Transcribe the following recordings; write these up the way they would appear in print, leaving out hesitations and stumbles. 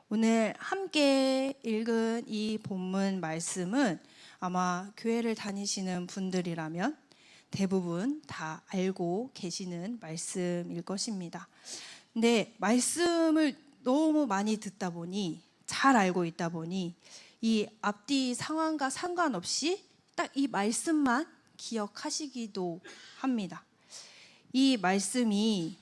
오늘 함께 읽은 이 본문 말씀은 아마 교회를 다니시는 분들이라면 대부분 다 알고 계시는 말씀일 것입니다. 근데 말씀을 너무 많이 듣다 보니, 잘 알고 있다 보니 이 앞뒤 상황과 상관없이 딱 이 말씀만 기억하시기도 합니다. 이 말씀이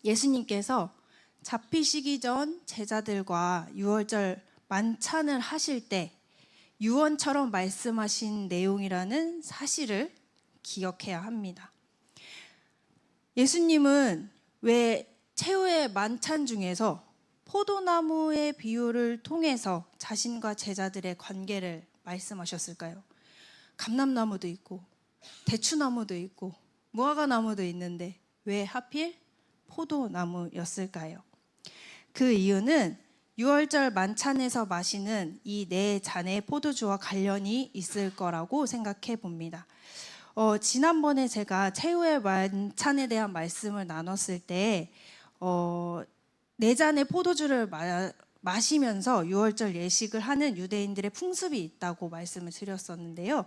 예수님께서 잡히시기 전 제자들과 유월절 만찬을 하실 때 유언처럼 말씀하신 내용이라는 사실을 기억해야 합니다. 예수님은 왜 최후의 만찬 중에서 포도나무의 비유를 통해서 자신과 제자들의 관계를 말씀하셨을까요? 감람나무도 있고 대추나무도 있고 무화과나무도 있는데 왜 하필 포도나무였을까요? 그 이유는 유월절 만찬에서 마시는 이 네 잔의 포도주와 관련이 있을 거라고 생각해 봅니다. 지난번에 제가 최후의 만찬에 대한 말씀을 나눴을 때 네 잔의 포도주를 마시면서 유월절 예식을 하는 유대인들의 풍습이 있다고 말씀을 드렸었는데요.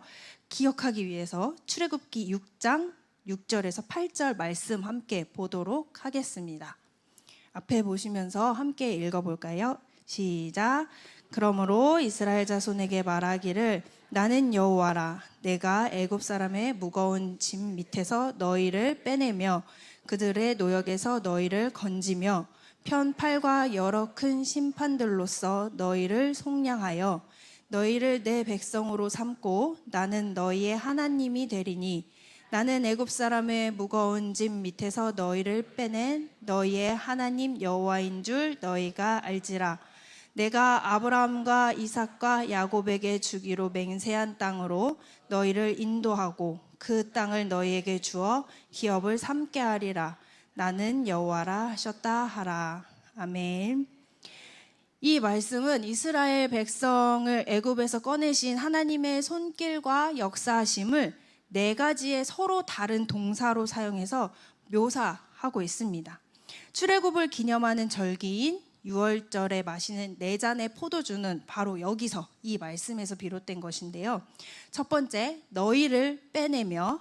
기억하기 위해서 출애굽기 6장 6절에서 8절 말씀 함께 보도록 하겠습니다. 앞에 보시면서 함께 읽어볼까요? 시작. 그러므로 이스라엘 자손에게 말하기를 나는 여호와라. 내가 애굽 사람의 무거운 짐 밑에서 너희를 빼내며 그들의 노역에서 너희를 건지며 편팔과 여러 큰 심판들로서 너희를 속량하여 너희를 내 백성으로 삼고 나는 너희의 하나님이 되리니 나는 애굽 사람의 무거운 짐 밑에서 너희를 빼낸 너희의 하나님 여호와인 줄 너희가 알지라. 내가 아브라함과 이삭과 야곱에게 주기로 맹세한 땅으로 너희를 인도하고 그 땅을 너희에게 주어 기업을 삼게 하리라. 나는 여호와라 하셨다 하라. 아멘. 이 말씀은 이스라엘 백성을 애굽에서 꺼내신 하나님의 손길과 역사하심을 네 가지의 서로 다른 동사로 사용해서 묘사하고 있습니다. 출애굽을 기념하는 절기인 유월절에 마시는 네 잔의 포도주는 바로 여기서 이 말씀에서 비롯된 것인데요. 첫 번째, 너희를 빼내며,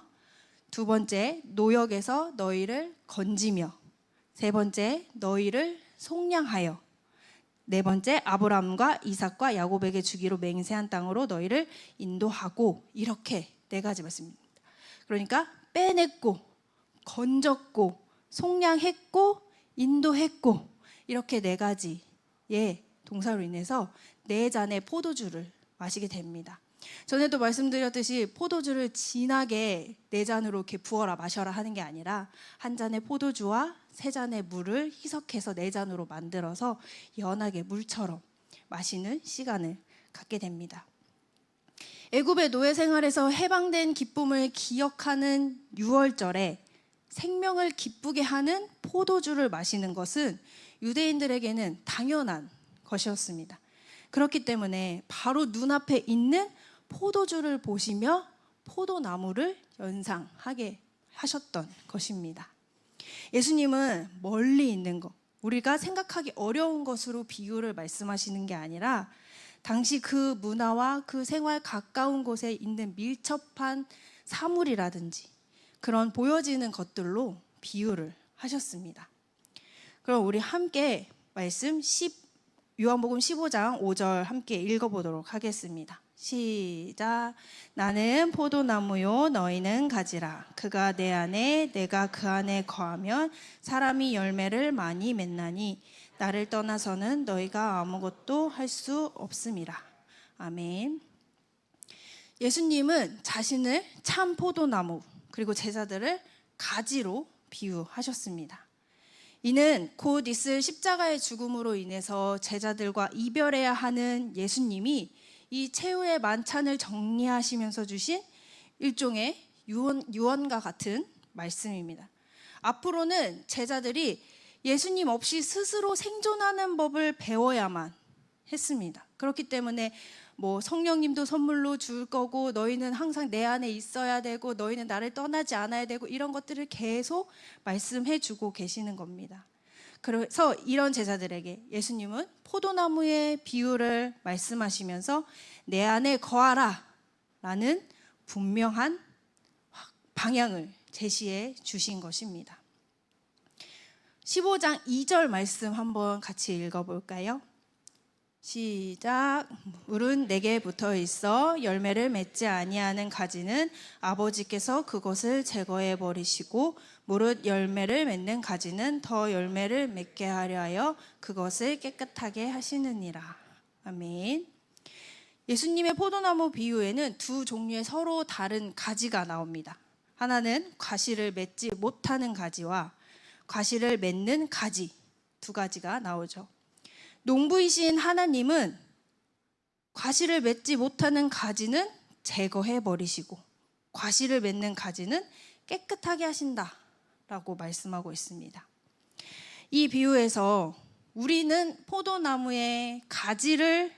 두 번째, 노역에서 너희를 건지며, 세 번째, 너희를 속량하여, 네 번째, 아브라함과 이삭과 야곱에게 주기로 맹세한 땅으로 너희를 인도하고, 이렇게 네 가지 말씀입니다. 그러니까 빼냈고, 건졌고, 속량했고, 인도했고, 이렇게 네 가지의 동사로 인해서 네 잔의 포도주를 마시게 됩니다. 전에도 말씀드렸듯이 포도주를 진하게 네 잔으로 이렇게 부어라 마셔라 하는 게 아니라 한 잔의 포도주와 세 잔의 물을 희석해서 네 잔으로 만들어서 연하게 물처럼 마시는 시간을 갖게 됩니다. 애굽의 노예 생활에서 해방된 기쁨을 기억하는 유월절에 생명을 기쁘게 하는 포도주를 마시는 것은 유대인들에게는 당연한 것이었습니다. 그렇기 때문에 바로 눈앞에 있는 포도주를 보시며 포도나무를 연상하게 하셨던 것입니다. 예수님은 멀리 있는 것, 우리가 생각하기 어려운 것으로 비유를 말씀하시는 게 아니라 당시 그 문화와 그 생활 가까운 곳에 있는 밀접한 사물이라든지 그런 보여지는 것들로 비유를 하셨습니다. 그럼 우리 함께 말씀 요한복음 15장 5절 함께 읽어보도록 하겠습니다. 시작. 나는 포도나무요 너희는 가지라. 그가 내 안에 내가 그 안에 거하면 사람이 열매를 많이 맺나니 나를 떠나서는 너희가 아무것도 할 수 없음이라. 아멘. 예수님은 자신을 참 포도나무 그리고 제자들을 가지로 비유하셨습니다. 이는 곧 있을 십자가의 죽음으로 인해서 제자들과 이별해야 하는 예수님이 이 최후의 만찬을 정리하시면서 주신 일종의 유언과 같은 말씀입니다. 앞으로는 제자들이 예수님 없이 스스로 생존하는 법을 배워야만 했습니다. 그렇기 때문에 성령님도 선물로 줄 거고 너희는 항상 내 안에 있어야 되고 너희는 나를 떠나지 않아야 되고 이런 것들을 계속 말씀해 주고 계시는 겁니다. 그래서 이런 제자들에게 예수님은 포도나무의 비유를 말씀하시면서 내 안에 거하라 라는 분명한 방향을 제시해 주신 것입니다. 15장 2절 말씀 한번 같이 읽어볼까요? 시작. 물은 내게 붙어 있어 열매를 맺지 아니하는 가지는 아버지께서 그것을 제거해 버리시고 무릇 열매를 맺는 가지는 더 열매를 맺게 하려 하여 그것을 깨끗하게 하시느니라. 아멘. 예수님의 포도나무 비유에는 두 종류의 서로 다른 가지가 나옵니다. 하나는 과실을 맺지 못하는 가지와 과실을 맺는 가지, 두 가지가 나오죠. 농부이신 하나님은 과실을 맺지 못하는 가지는 제거해 버리시고 과실을 맺는 가지는 깨끗하게 하신다라고 말씀하고 있습니다. 이 비유에서 우리는 포도나무의 가지에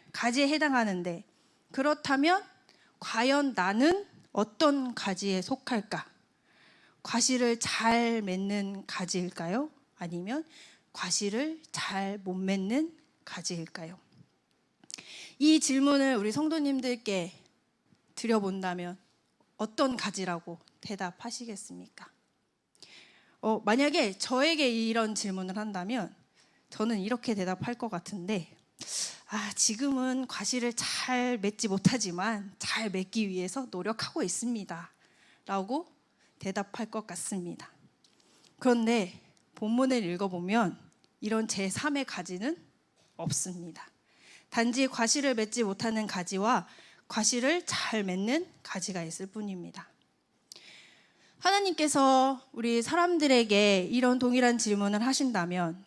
해당하는데 그렇다면 과연 나는 어떤 가지에 속할까? 과실을 잘 맺는 가지일까요? 아니면 과실을 잘 못 맺는 가지일까요? 이 질문을 우리 성도님들께 드려본다면 어떤 가지라고 대답하시겠습니까? 만약에 저에게 이런 질문을 한다면 저는 이렇게 대답할 것 같은데 지금은 과실을 잘 맺지 못하지만 잘 맺기 위해서 노력하고 있습니다 라고 대답할 것 같습니다. 그런데 본문을 읽어보면 이런 제3의 가지는 없습니다. 단지 과실을 맺지 못하는 가지와 과실을 잘 맺는 가지가 있을 뿐입니다. 하나님께서 우리 사람들에게 이런 동일한 질문을 하신다면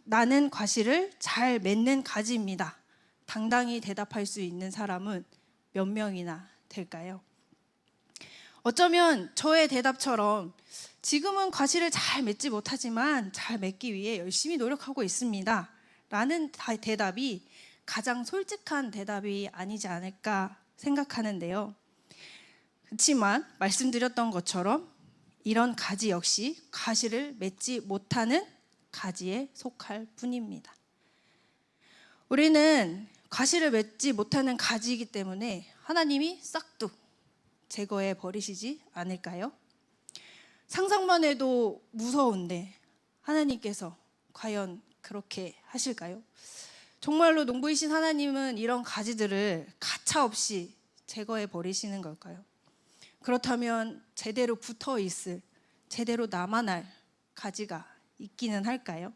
나는 과실을 잘 맺는 가지입니다. 당당히 대답할 수 있는 사람은 몇 명이나 될까요? 어쩌면 저의 대답처럼 지금은 과실을 잘 맺지 못하지만 잘 맺기 위해 열심히 노력하고 있습니다 라는 대답이 가장 솔직한 대답이 아니지 않을까 생각하는데요. 그렇지만 말씀드렸던 것처럼 이런 가지 역시 과실을 맺지 못하는 가지에 속할 뿐입니다. 우리는 과실을 맺지 못하는 가지이기 때문에 하나님이 싹둑 제거해 버리시지 않을까요? 상상만 해도 무서운데 하나님께서 과연 그렇게 하실까요? 정말로 농부이신 하나님은 이런 가지들을 가차없이 제거해 버리시는 걸까요? 그렇다면 제대로 붙어 있을, 제대로 남아날 가지가 있기는 할까요?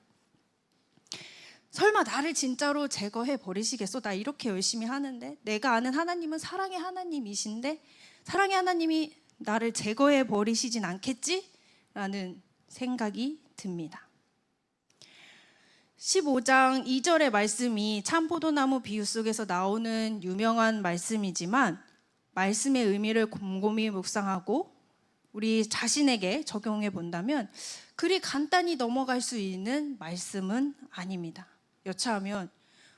설마 나를 진짜로 제거해 버리시겠어? 나 이렇게 열심히 하는데 내가 아는 하나님은 사랑의 하나님이신데 사랑의 하나님이 나를 제거해 버리시진 않겠지? 라는 생각이 듭니다. 15장 2절의 말씀이 참포도나무 비유 속에서 나오는 유명한 말씀이지만 말씀의 의미를 곰곰이 묵상하고 우리 자신에게 적용해 본다면 그리 간단히 넘어갈 수 있는 말씀은 아닙니다. 여차하면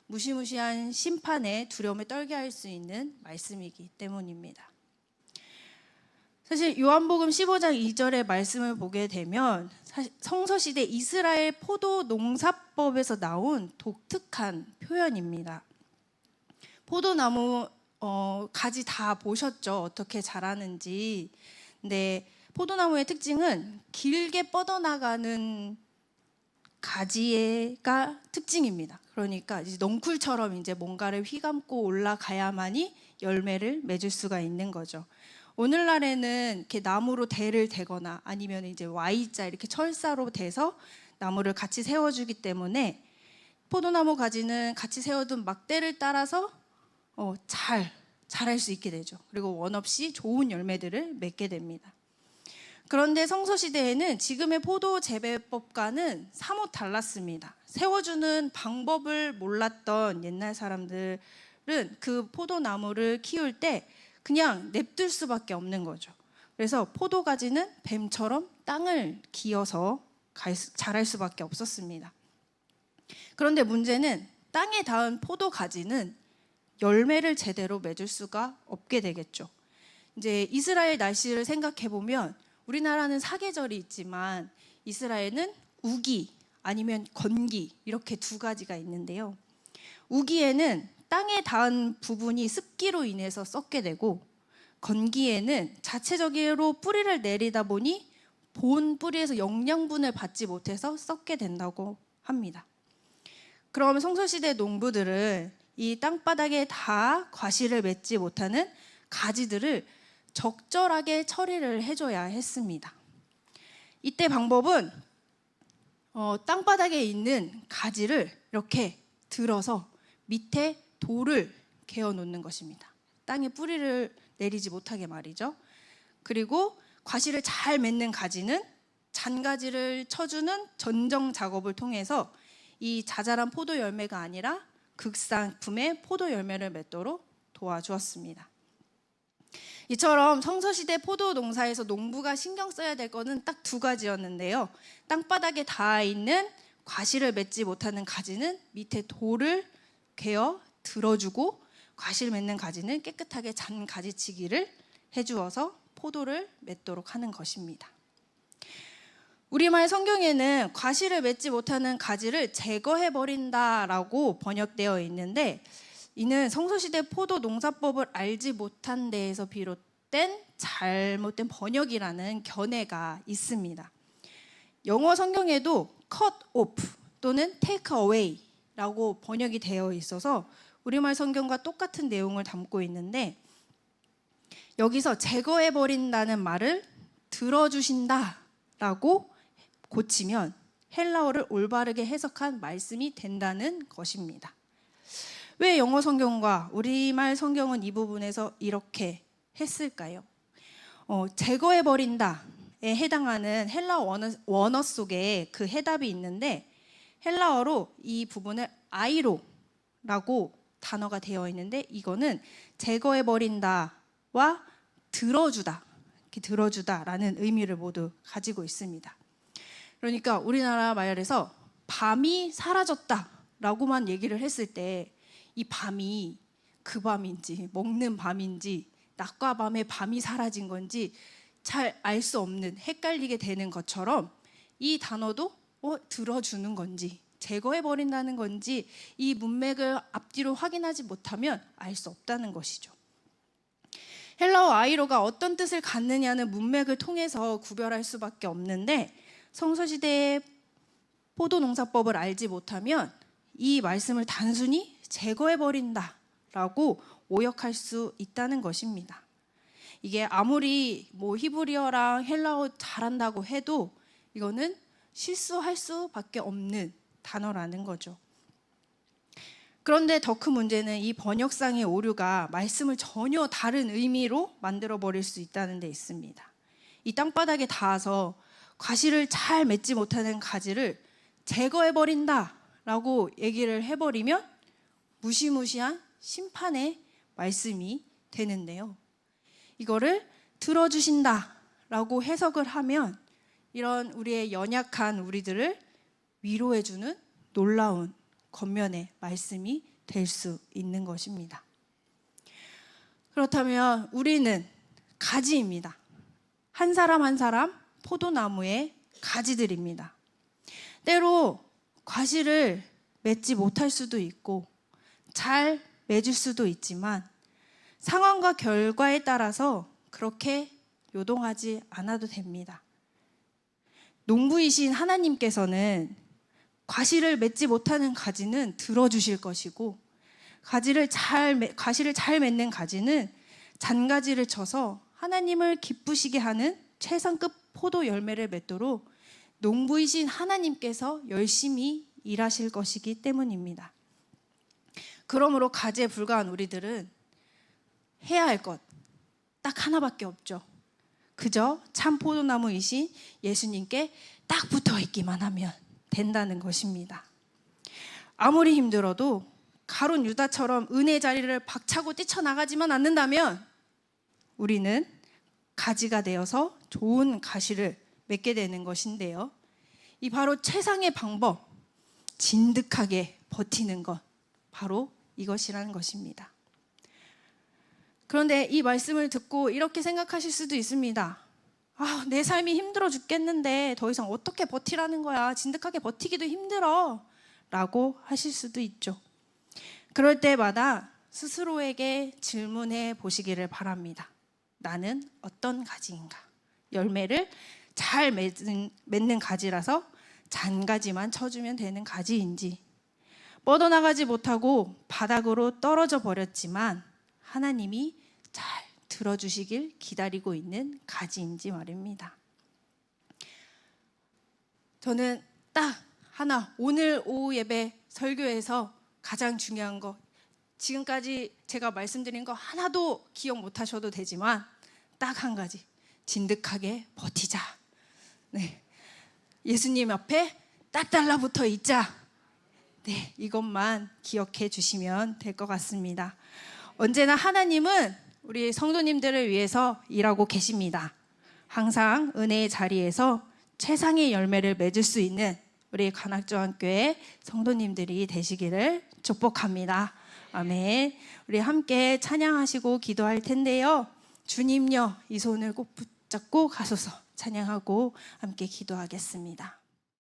무시무시한 심판의 두려움에 떨게 할 수 있는 말씀이기 때문입니다. 사실 요한복음 15장 2절의 말씀을 보게 되면 성서시대 이스라엘 포도 농사법에서 나온 독특한 표현입니다. 포도나무 가지 다 보셨죠? 어떻게 자라는지. 근데 포도나무의 특징은 길게 뻗어나가는 가지가 특징입니다. 그러니까 이제 넝쿨처럼 이제 뭔가를 휘감고 올라가야만이 열매를 맺을 수가 있는 거죠. 오늘날에는 이렇게 나무로 대를 대거나 아니면 이제 Y자 이렇게 철사로 대서 나무를 같이 세워주기 때문에 포도나무 가지는 같이 세워둔 막대를 따라서 잘 자랄 수 있게 되죠. 그리고 원 없이 좋은 열매들을 맺게 됩니다. 그런데 성서시대에는 지금의 포도 재배법과는 사뭇 달랐습니다. 세워주는 방법을 몰랐던 옛날 사람들은 그 포도나무를 키울 때 그냥 냅둘 수밖에 없는 거죠. 그래서 포도가지는 뱀처럼 땅을 기어서 자랄 수밖에 없었습니다. 그런데 문제는 땅에 닿은 포도가지는 열매를 제대로 맺을 수가 없게 되겠죠. 이제 이스라엘 날씨를 생각해 보면 우리나라는 사계절이 있지만 이스라엘은 우기, 아니면 건기, 이렇게 두 가지가 있는데요. 우기에는 땅에 닿은 부분이 습기로 인해서 썩게 되고, 건기에는 자체적으로 뿌리를 내리다 보니 본 뿌리에서 영양분을 받지 못해서 썩게 된다고 합니다. 그럼 성서시대 농부들은 이 땅바닥에 다 과실을 맺지 못하는 가지들을 적절하게 처리를 해줘야 했습니다. 이때 방법은 땅바닥에 있는 가지를 이렇게 들어서 밑에 돌을 개어 놓는 것입니다. 땅에 뿌리를 내리지 못하게 말이죠. 그리고 과실을 잘 맺는 가지는 잔가지를 쳐주는 전정 작업을 통해서 이 자잘한 포도 열매가 아니라 극상품의 포도 열매를 맺도록 도와주었습니다. 이처럼 성서시대 포도 농사에서 농부가 신경 써야 될 것은 딱 두 가지였는데요. 땅바닥에 닿아 있는 과실을 맺지 못하는 가지는 밑에 돌을 개어 들어주고, 과실 맺는 가지는 깨끗하게 잔 가지치기를 해주어서 포도를 맺도록 하는 것입니다. 우리말 성경에는 과실을 맺지 못하는 가지를 제거해버린다라고 번역되어 있는데, 이는 성서시대 포도 농사법을 알지 못한 데에서 비롯된 잘못된 번역이라는 견해가 있습니다. 영어 성경에도 cut off 또는 take away 라고 번역이 되어 있어서 우리말 성경과 똑같은 내용을 담고 있는데, 여기서 제거해버린다는 말을 들어주신다 라고 고치면 헬라어를 올바르게 해석한 말씀이 된다는 것입니다. 왜 영어 성경과 우리말 성경은 이 부분에서 이렇게 했을까요? 제거해버린다에 해당하는 헬라어 원어 속에 그 해답이 있는데, 헬라어로 이 부분을 아이로라고 단어가 되어 있는데, 이거는 제거해버린다와 들어주다, 이렇게 들어주다라는 의미를 모두 가지고 있습니다. 그러니까 우리나라 말에서 밤이 사라졌다라고만 얘기를 했을 때, 이 밤이 그 밤인지 먹는 밤인지 낮과 밤의 밤이 사라진 건지 잘 알 수 없는, 헷갈리게 되는 것처럼 이 단어도 들어주는 건지 제거해버린다는 건지 이 문맥을 앞뒤로 확인하지 못하면 알 수 없다는 것이죠. 헬라어 아이로가 어떤 뜻을 갖느냐는 문맥을 통해서 구별할 수밖에 없는데, 성서시대의 포도농사법을 알지 못하면 이 말씀을 단순히 제거해버린다라고 오역할 수 있다는 것입니다. 이게 아무리 히브리어랑 헬라어 잘한다고 해도 이거는 실수할 수밖에 없는 단어라는 거죠. 그런데 더 큰 문제는 이 번역상의 오류가 말씀을 전혀 다른 의미로 만들어버릴 수 있다는 데 있습니다. 이 땅바닥에 닿아서 과실을 잘 맺지 못하는 가지를 제거해버린다라고 얘기를 해버리면 무시무시한 심판의 말씀이 되는데요. 이거를 들어주신다라고 해석을 하면 이런 우리의 연약한 우리들을 위로해주는 놀라운 겉면의 말씀이 될 수 있는 것입니다. 그렇다면 우리는 가지입니다. 한 사람 한 사람 포도나무의 가지들입니다. 때로 과실을 맺지 못할 수도 있고 잘 맺을 수도 있지만 상황과 결과에 따라서 그렇게 요동하지 않아도 됩니다. 농부이신 하나님께서는 과실을 맺지 못하는 가지는 들어주실 것이고, 과실을 잘 맺는 가지는 잔가지를 쳐서 하나님을 기쁘시게 하는 최상급 포도 열매를 맺도록 농부이신 하나님께서 열심히 일하실 것이기 때문입니다. 그러므로 가지에 불과한 우리들은 해야 할 것 딱 하나밖에 없죠. 그저 참 포도나무이신 예수님께 딱 붙어 있기만 하면 된다는 것입니다. 아무리 힘들어도 가룟 유다처럼 은혜 자리를 박차고 뛰쳐나가지만 않는다면 우리는 가지가 되어서 좋은 가시를 맺게 되는 것인데요. 이 바로 최상의 방법, 진득하게 버티는 것, 바로 이것이라는 것입니다. 그런데 이 말씀을 듣고 이렇게 생각하실 수도 있습니다. 내 삶이 힘들어 죽겠는데 더 이상 어떻게 버티라는 거야. 진득하게 버티기도 힘들어. 라고 하실 수도 있죠. 그럴 때마다 스스로에게 질문해 보시기를 바랍니다. 나는 어떤 가지인가? 열매를 잘 맺는 가지라서 잔가지만 쳐주면 되는 가지인지, 뻗어나가지 못하고 바닥으로 떨어져 버렸지만 하나님이 잘 들어주시길 기다리고 있는 가지인지 말입니다. 저는 딱 하나, 오늘 오후 예배 설교에서 가장 중요한 거, 지금까지 제가 말씀드린 거 하나도 기억 못 하셔도 되지만 딱 한 가지, 진득하게 버티자. 네, 예수님 앞에 딱 달라붙어 있자. 네, 이것만 기억해 주시면 될 것 같습니다. 언제나 하나님은 우리 성도님들을 위해서 일하고 계십니다. 항상 은혜의 자리에서 최상의 열매를 맺을 수 있는 우리 관악중앙교회 성도님들이 되시기를 축복합니다. 아멘. 우리 함께 찬양하시고 기도할 텐데요. 주님요, 이 손을 꼭 붙잡고 가소서 찬양하고 함께 기도하겠습니다.